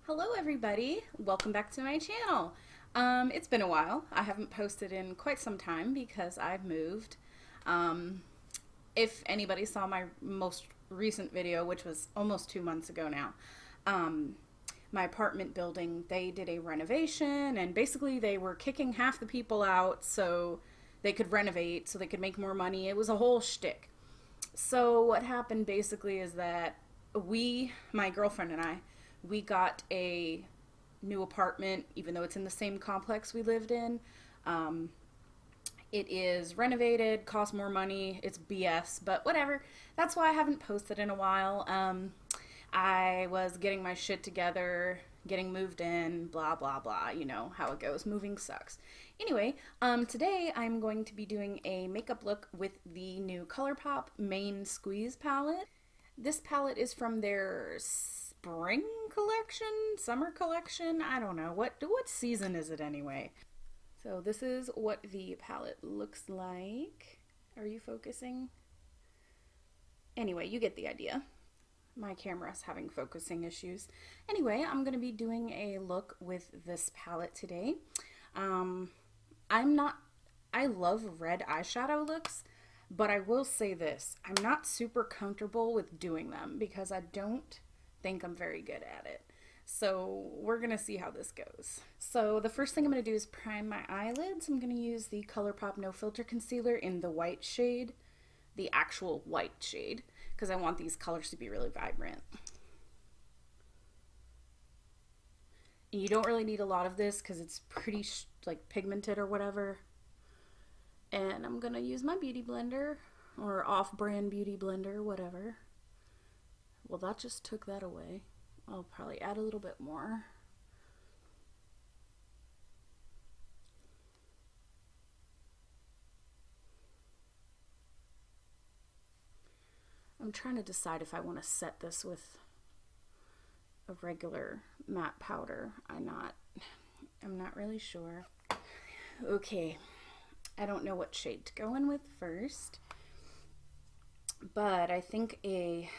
Hello everybody, welcome back to my channel. It's been a while. I haven't posted in quite some time because I've moved. If anybody saw my most recent video, which was almost 2 months ago now, my apartment building, they did a renovation and basically they were kicking half the people out so they could renovate, so they could make more money. It was a whole shtick. So what happened basically is that my girlfriend and I, we got a new apartment, even though it's in the same complex we lived in. It is renovated, costs more money, it's BS, but whatever. That's why I haven't posted in a while. I was getting my shit together, getting moved in, blah, blah, blah. You know how it goes. Moving sucks. Anyway, today I'm going to be doing a makeup look with the new Colourpop Main Squeeze palette. This palette is from their spring collection, summer collection, I don't know. What season is it anyway? So this is what the palette looks like. Are you focusing? Anyway, you get the idea. My camera's having focusing issues. Anyway, I'm going to be doing a look with this palette today. I love red eyeshadow looks, but I will say this, I'm not super comfortable with doing them because I don't think I'm very good at it. So we're gonna see how this goes. So the first thing I'm gonna do is prime my eyelids. I'm gonna use the Colourpop No Filter concealer in the white shade, the actual white shade, because I want these colors to be really vibrant. And you don't really need a lot of this because it's pretty like pigmented or whatever. And I'm gonna use my beauty blender or off-brand beauty blender, whatever. Well, that just took that away. I'll probably add a little bit more. I'm trying to decide if I want to set this with a regular matte powder. I'm not really sure. Okay, I don't know what shade to go in with first, but I think a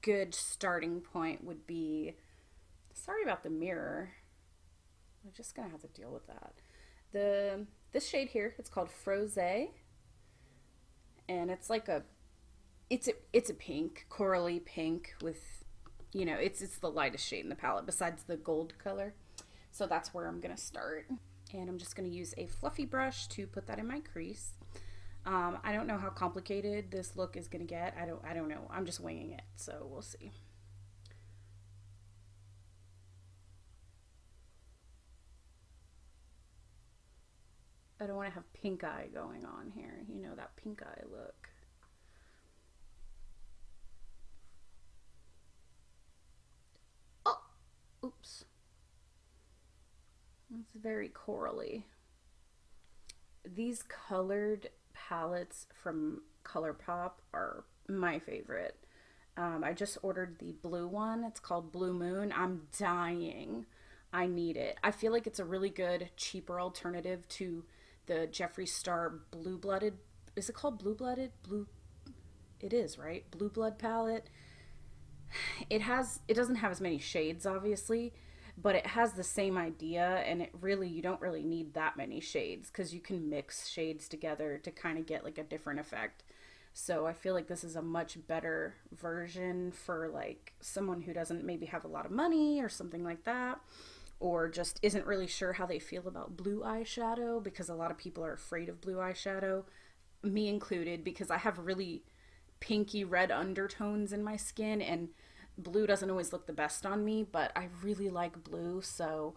good starting point would be, sorry about the mirror, we're just gonna have to deal with that. This shade here, it's called Froze, and it's like it's a pink, corally pink with, you know, it's the lightest shade in the palette besides the gold color. So that's where I'm gonna start, and I'm just gonna use a fluffy brush to put that in my crease. I don't know how complicated this look is gonna get. I don't know. I'm just winging it, so we'll see. I don't want to have pink eye going on here. You know, that pink eye look. Oh, oops. It's very corally. These colored palettes from Colourpop are my favorite. I just ordered the blue one. It's called Blue Moon. I'm dying. I need it. I feel like it's a really good, cheaper alternative to the Jeffree Star Blue Blooded. Is it called Blue Blooded? It is, right? Blue Blood palette. It doesn't have as many shades, obviously, but it has the same idea, and you don't really need that many shades because you can mix shades together to kind of get like a different effect. So I feel like this is a much better version for like someone who doesn't maybe have a lot of money or something like that, or just isn't really sure how they feel about blue eyeshadow, because a lot of people are afraid of blue eyeshadow, me included, because I have really pinky red undertones in my skin, and blue doesn't always look the best on me, but I really like blue. So,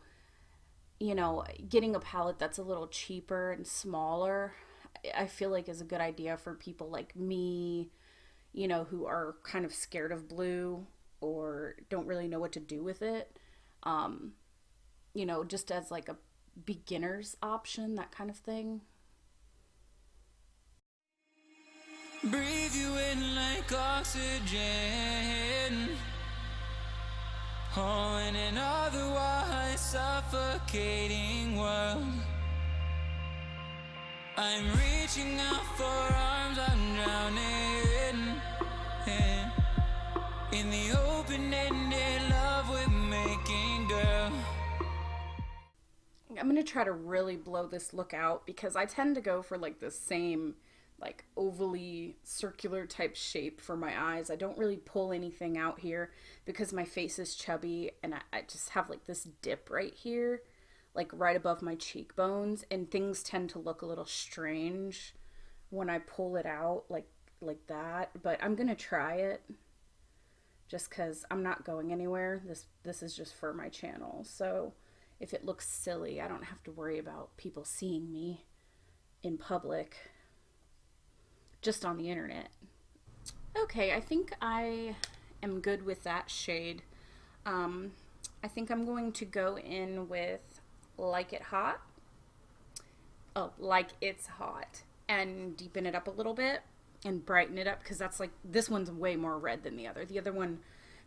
you know, getting a palette that's a little cheaper and smaller, I feel like is a good idea for people like me, you know, who are kind of scared of blue or don't really know what to do with it. You know, just as like a beginner's option, that kind of thing. Breathe you in like oxygen. Oh, in an otherwise suffocating world, I'm reaching out for arms, I'm drowning in the open-ended love with I'm gonna try to really blow this look out because I tend to go for like the same like ovally circular type shape for my eyes. I don't really pull anything out here because my face is chubby and I just have like this dip right here, like right above my cheekbones, and things tend to look a little strange when I pull it out like that. But I'm gonna try it just because I'm not going anywhere. This is just for my channel. So if it looks silly, I don't have to worry about people seeing me in public, just on the internet. Okay, I think I am good with that shade. I think I'm going to go in with Like It Hot. Oh, Like It's Hot. And deepen it up a little bit and brighten it up because that's like, this one's way more red than the other. The other one,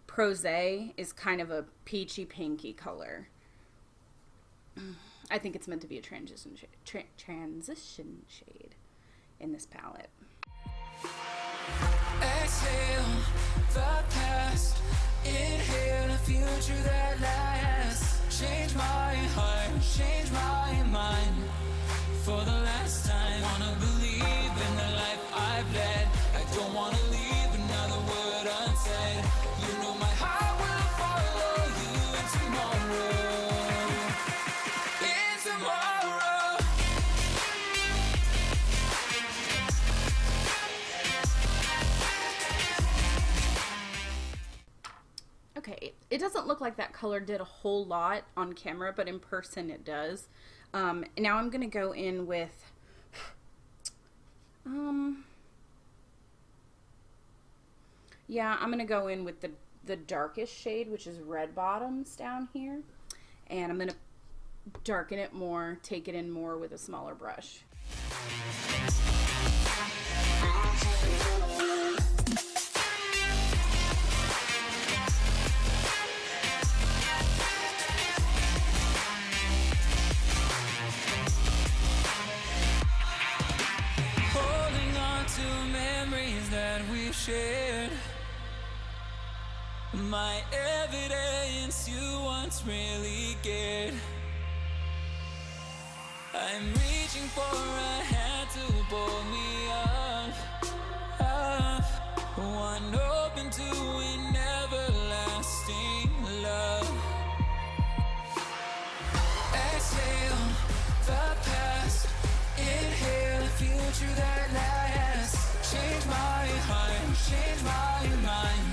Prose, is kind of a peachy pinky color. I think it's meant to be a transition shade in this palette. Exhale the past, inhale a future that lasts. Change my heart, change my mind. For the last time, wanna believe in the life I've led. I don't wanna leave another word unsaid. You know my heart will follow you in tomorrow. In tomorrow. Okay, it doesn't look like that color did a whole lot on camera, but in person it does. Now I'm gonna go in with yeah, I'm gonna go in with the darkest shade, which is Red Bottoms down here, and I'm gonna darken it more, take it in more with a smaller brush. Shared my evidence you once really cared. I'm reaching for a hand to pull me up, one open to an everlasting love. Exhale the past, inhale the future that lasts. Change my heart, change my mind.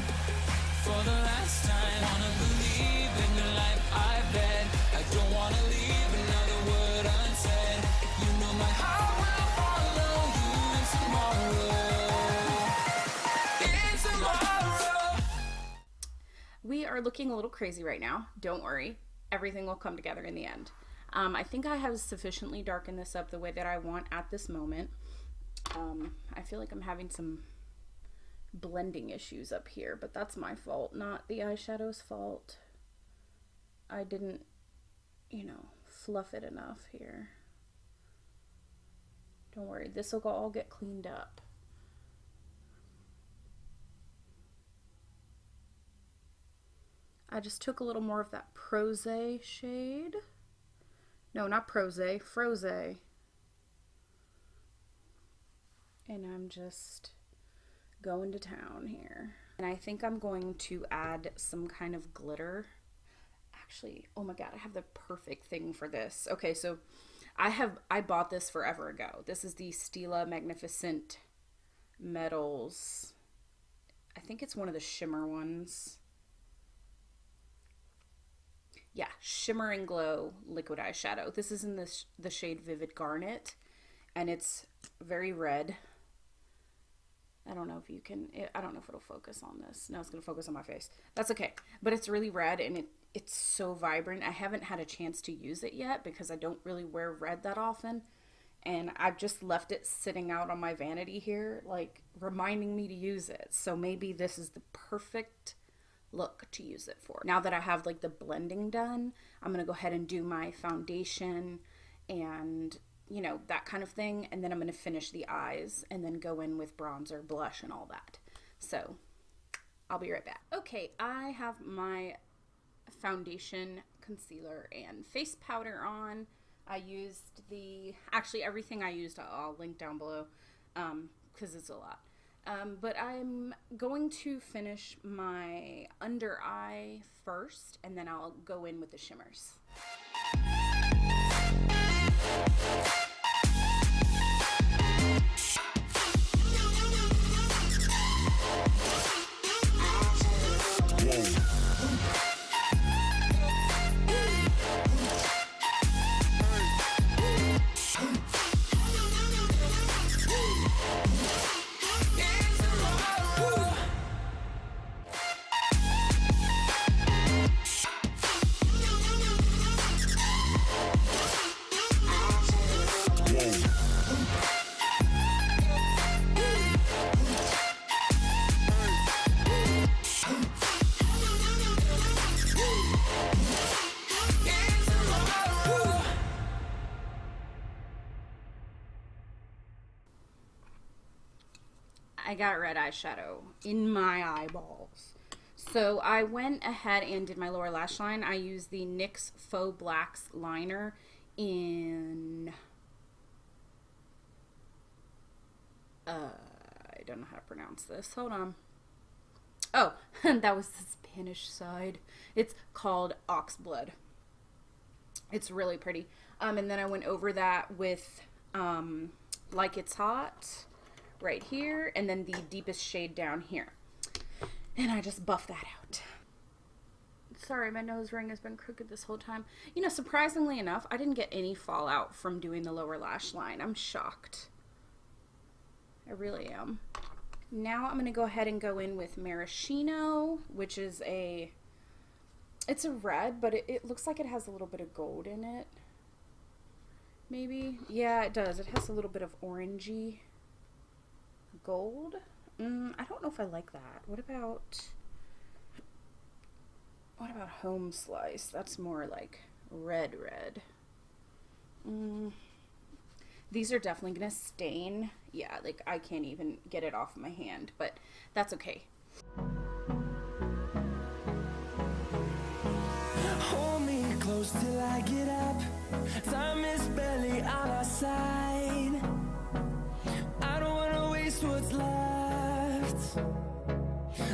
For the last time, wanna believe in the life I've led. I don't wanna leave another word unsaid. You know my heart will follow you in tomorrow. In tomorrow. We are looking a little crazy right now. Don't worry, everything will come together in the end. I think I have sufficiently darkened this up the way that I want at this moment. I feel like I'm having some blending issues up here, but that's my fault, not the eyeshadow's fault. I didn't, fluff it enough here. Don't worry, this will all get cleaned up. I just took a little more of that Prose shade. No, not Prose, Froze. And I'm just going to town here. And I think I'm going to add some kind of glitter. Actually, oh my god, I have the perfect thing for this. Okay, so I bought this forever ago. This is the Stila Magnificent Metals. I think it's one of the shimmer ones. Yeah, Shimmer and Glow liquid eyeshadow. This is in the shade Vivid Garnet, and it's very red. I don't know if you can, I don't know if it'll focus on this. No, it's going to focus on my face. That's okay. But it's really red and it's so vibrant. I haven't had a chance to use it yet because I don't really wear red that often. And I've just left it sitting out on my vanity here, like reminding me to use it. So maybe this is the perfect look to use it for. Now that I have like the blending done, I'm going to go ahead and do my foundation and that kind of thing, and then I'm going to finish the eyes and then go in with bronzer, blush, and all that. So I'll be right back. Okay, I have my foundation, concealer, and face powder on. I used actually everything I used I'll link down below, because it's a lot. But I'm going to finish my under eye first, and then I'll go in with the shimmers. I got red eyeshadow in my eyeballs. So I went ahead and did my lower lash line. I used the NYX Faux Blacks liner in... I don't know how to pronounce this. Hold on. Oh, that was the Spanish side. It's called Oxblood. It's really pretty. And then I went over that with Like It's Hot right here, and then the deepest shade down here, and I just buffed that out. Sorry, my nose ring has been crooked this whole time. You know, surprisingly enough, I didn't get any fallout from doing the lower lash line. I'm shocked. I really am. Now I'm going to go ahead and go in with Maraschino, which is it's a red, but it looks like it has a little bit of gold in it. Maybe? Yeah, it does. It has a little bit of orangey gold. I don't know if I like that. What about Home Slice? That's more like red. These are definitely gonna stain. Yeah, like I can't even get it off my hand, but that's okay. Hold me close till I get up. Time is barely on our side. I don't wanna waste what's left.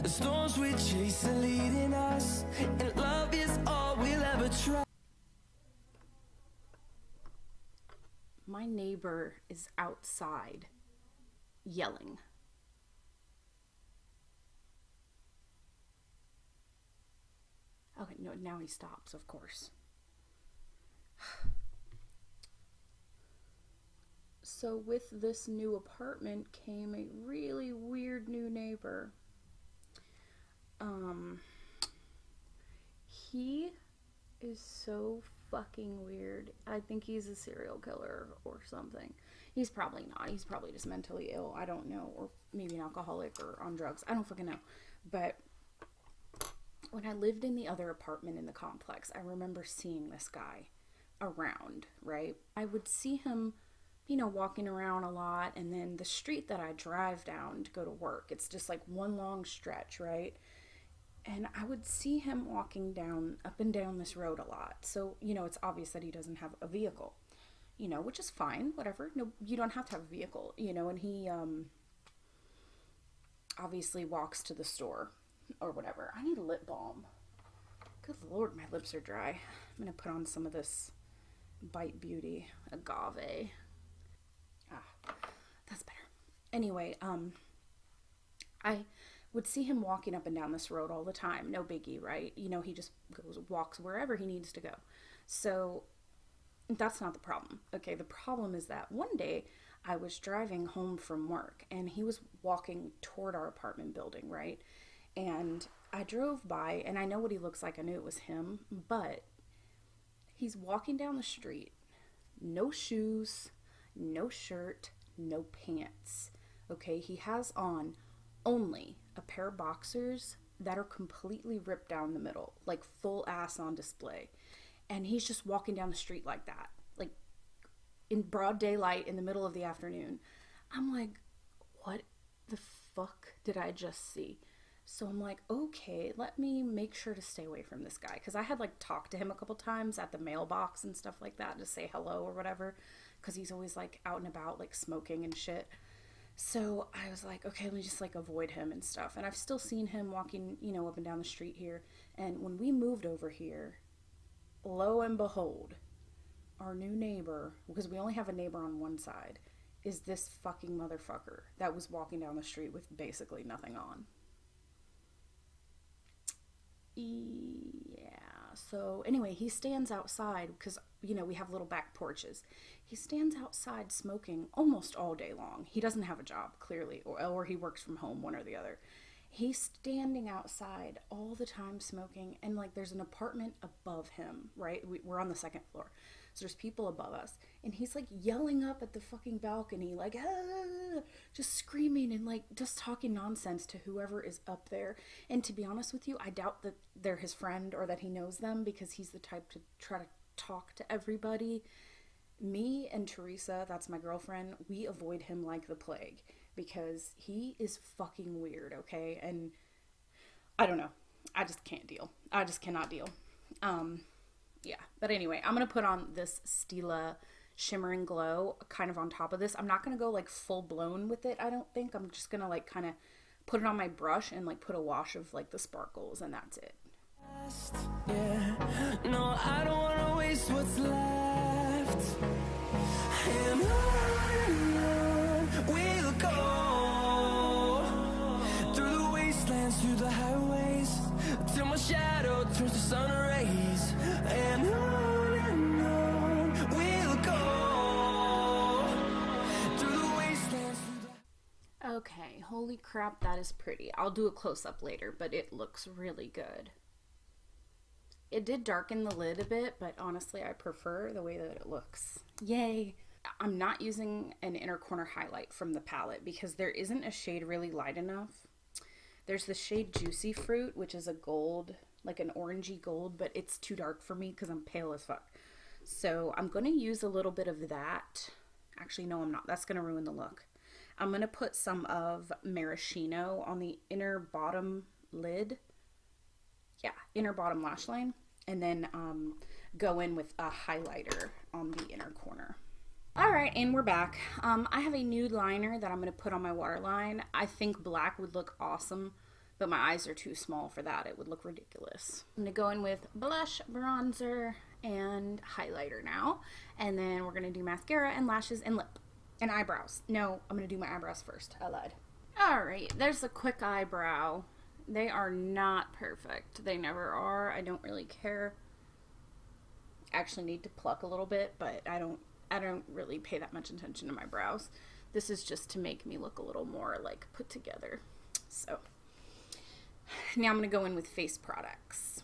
The storms we chase are leading us, and love is all we'll ever try. My neighbor is outside yelling. Okay, no, now he stops, of course. So with this new apartment came a really weird new neighbor. He is so fucking weird. I think he's a serial killer or something. He's probably not. He's probably just mentally ill. I don't know. Or maybe an alcoholic or on drugs. I don't fucking know. But when I lived in the other apartment in the complex, I remember seeing this guy around, right? I would see him, you know, walking around a lot. And then the street that I drive down to go to work, it's just like one long stretch, right? And I would see him walking up and down this road a lot. So, you know, it's obvious that he doesn't have a vehicle, you know, which is fine, whatever. No, you don't have to have a vehicle, you know, and he obviously walks to the store or whatever. I need lip balm. Good Lord, my lips are dry. I'm going to put on some of this Bite Beauty Agave. That's better. Anyway, I would see him walking up and down this road all the time. No biggie, right? You know, he just walks wherever he needs to go. So that's not the problem. Okay, the problem is that one day I was driving home from work and he was walking toward our apartment building, right? And I drove by and I know what he looks like. I knew it was him, but he's walking down the street. No shoes, no shirt, no pants. Okay, he has on only a pair of boxers that are completely ripped down the middle, like full ass on display. And he's just walking down the street like that, like in broad daylight in the middle of the afternoon. I'm like, what the fuck did I just see? So I'm like, okay, let me make sure to stay away from this guy. Because I had like talked to him a couple times at the mailbox and stuff like that to say hello or whatever. Because he's always like out and about like smoking and shit. So I was like, okay, let me just like avoid him and stuff. And I've still seen him walking, you know, up and down the street here. And when we moved over here, lo and behold, our new neighbor, because we only have a neighbor on one side, is this fucking motherfucker that was walking down the street with basically nothing on. Yeah, so anyway, he stands outside because, you know, we have little back porches. He stands outside smoking almost all day long. He doesn't have a job, clearly, or he works from home, one or the other. He's standing outside all the time smoking, and like there's an apartment above him, right? We're on the second floor. So there's people above us, and he's like yelling up at the fucking balcony, like, ah, just screaming and like just talking nonsense to whoever is up there. And to be honest with you, I doubt that they're his friend or that he knows them, because he's the type to try to talk to everybody. Me and Teresa, that's my girlfriend, we avoid him like the plague, because he is fucking weird, okay? And I don't know. I just can't deal. I just cannot deal. Yeah, but anyway, I'm going to put on this Stila Shimmer and Glow kind of on top of this. I'm not going to go like full blown with it, I don't think. I'm just going to like kind of put it on my brush and like put a wash of like the sparkles, and that's it. Yeah, no, I don't want to waste what's left. And on we'll go through the wastelands, through the highways, till my shadow turns to sun rays. And on we'll go through the wastelands. Okay, holy crap, that is pretty. I'll do a close-up later, but it looks really good. It did darken the lid a bit, but honestly, I prefer the way that it looks. Yay! I'm not using an inner corner highlight from the palette because there isn't a shade really light enough. There's the shade Juicy Fruit, which is a gold, like an orangey gold, but it's too dark for me because I'm pale as fuck. So I'm going to use a little bit of that. Actually, no, I'm not. That's going to ruin the look. I'm going to put some of Maraschino on the inner bottom lid. Yeah, inner bottom lash line. And then go in with a highlighter on the inner corner. Alright, and we're back. I have a nude liner that I'm going to put on my waterline. I think black would look awesome, but my eyes are too small for that. It would look ridiculous. I'm going to go in with blush, bronzer, and highlighter now. And then we're going to do mascara and lashes and lip. And eyebrows. No, I'm going to do my eyebrows first. I lied. Alright, there's a quick eyebrow. They are not perfect. They never are. I don't really care. Actually need to pluck a little bit, but I don't really pay that much attention to my brows. This is just to make me look a little more like put together. So now I'm going to go in with face products.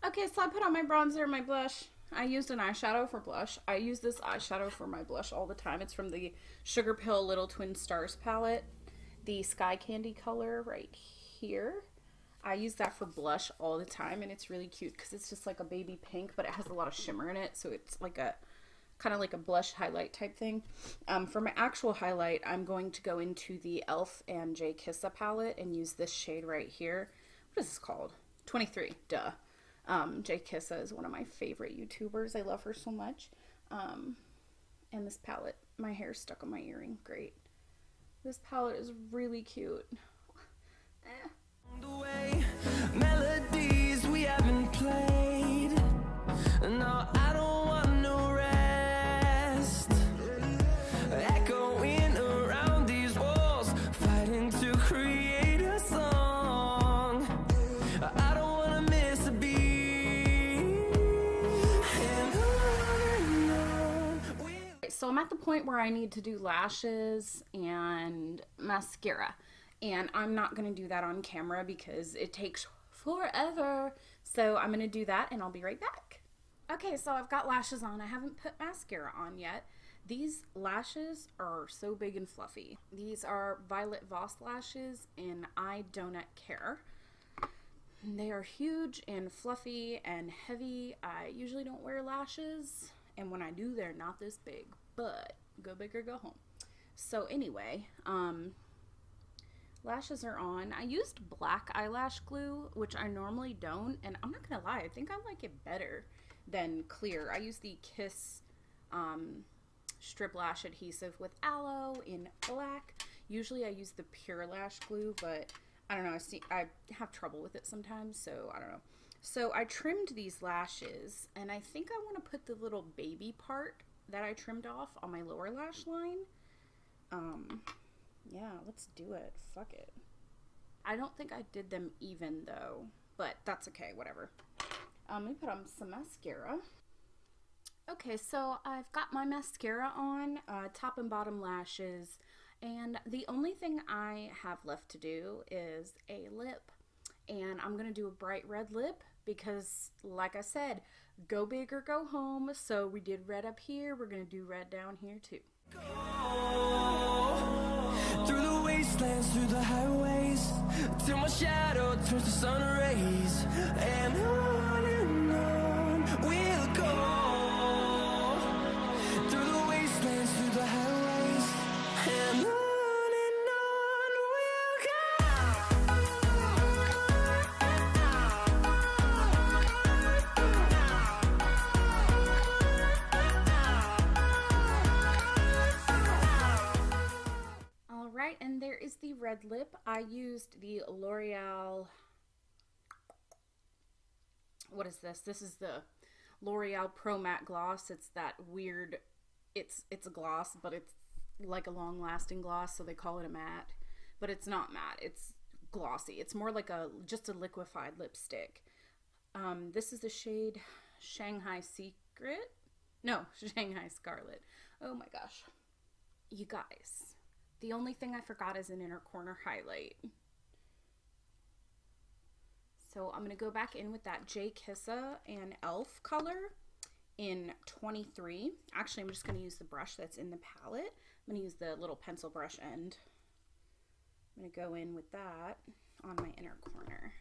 Okay, so I put on my bronzer and my blush. I used an eyeshadow for blush. I use this eyeshadow for my blush all the time. It's from the Sugarpill Little Twin Stars palette. The Sky Candy color right here. I use that for blush all the time, and it's really cute because it's just like a baby pink, but it has a lot of shimmer in it, so it's like a kind of like a blush highlight type thing. For my actual highlight, I'm going to go into the e.l.f. and jkissa palette and use this shade right here. What is this called? 23, duh. jkissa is one of my favorite YouTubers. I love her so much. And this palette, my hair's stuck on my earring. Great. This palette is really cute. The way melodies we haven't played. No, I don't want no rest. Echoing around these walls, fighting to create a song. I don't want to miss a beat. So I'm at at the point where I need to do lashes and mascara. And I'm not going to do that on camera because it takes forever. So I'm going to do that and I'll be right back. Okay, so I've got lashes on. I haven't put mascara on yet. These lashes are so big and fluffy. These are Violet Voss lashes and I Don't Care. They are huge and fluffy and heavy. I usually don't wear lashes, and when I do, they're not this big, but go big or go home. So anyway, lashes are on. I used black eyelash glue, which I normally don't, and I'm not gonna lie, I think I like it better than clear. I use the Kiss strip lash adhesive with aloe in black. Usually I use the pure lash glue, but I don't know, I have trouble with it sometimes, so I don't know. So I trimmed these lashes, and I think I want to put the little baby part that I trimmed off on my lower lash line. Yeah, let's do it. Fuck it. I don't think I did them even though, but that's okay, whatever. Let me put on some mascara. Okay, so I've got my mascara on, top and bottom lashes, and the only thing I have left to do is a lip. And I'm going to do a bright red lip because, like I said, go big or go home. So we did red up here, we're going to do red down here too. Go through the wastelands, through the highways, till my shadow turns to sun rays, and on we'll go through the wastelands, through the highways, and on we'll go. Alright, and there is the red lip. I used the L'Oreal, what is this? This is the L'Oreal Pro Matte Gloss. It's that weird, it's a gloss, but it's like a long-lasting gloss, so they call it a matte. But it's not matte, it's glossy. It's more like just a liquefied lipstick. This is the shade Shanghai Secret? No, Shanghai Scarlet. Oh my gosh. You guys, the only thing I forgot is an inner corner highlight. So I'm going to go back in with that jkissa and e.l.f. color in 23. Actually, I'm just going to use the brush that's in the palette. I'm going to use the little pencil brush end. I'm going to go in with that on my inner corner.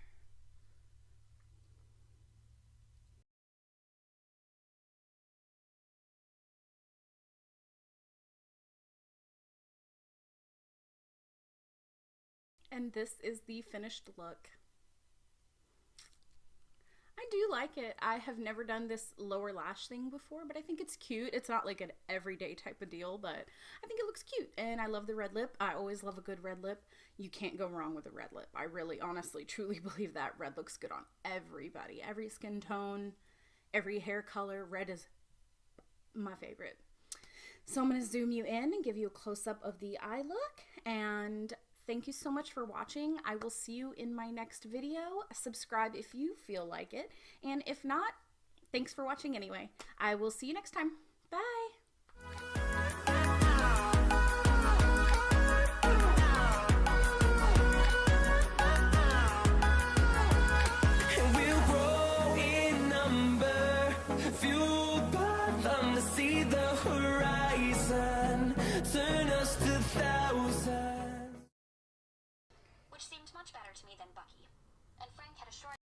And this is the finished look. I do like it. I have never done this lower lash thing before, but I think it's cute. It's not like an everyday type of deal, but I think it looks cute. And I love the red lip. I always love a good red lip. You can't go wrong with a red lip. I really, honestly, truly believe that red looks good on everybody. Every skin tone, every hair color. Red is my favorite. So I'm going to zoom you in and give you a close-up of the eye look. And thank you so much for watching. I will see you in my next video. Subscribe if you feel like it. And if not, thanks for watching anyway. I will see you next time. Bye. And we'll grow in number, fueled by them to see the horizon, turn us to thousands. Which seemed much better to me than Bucky.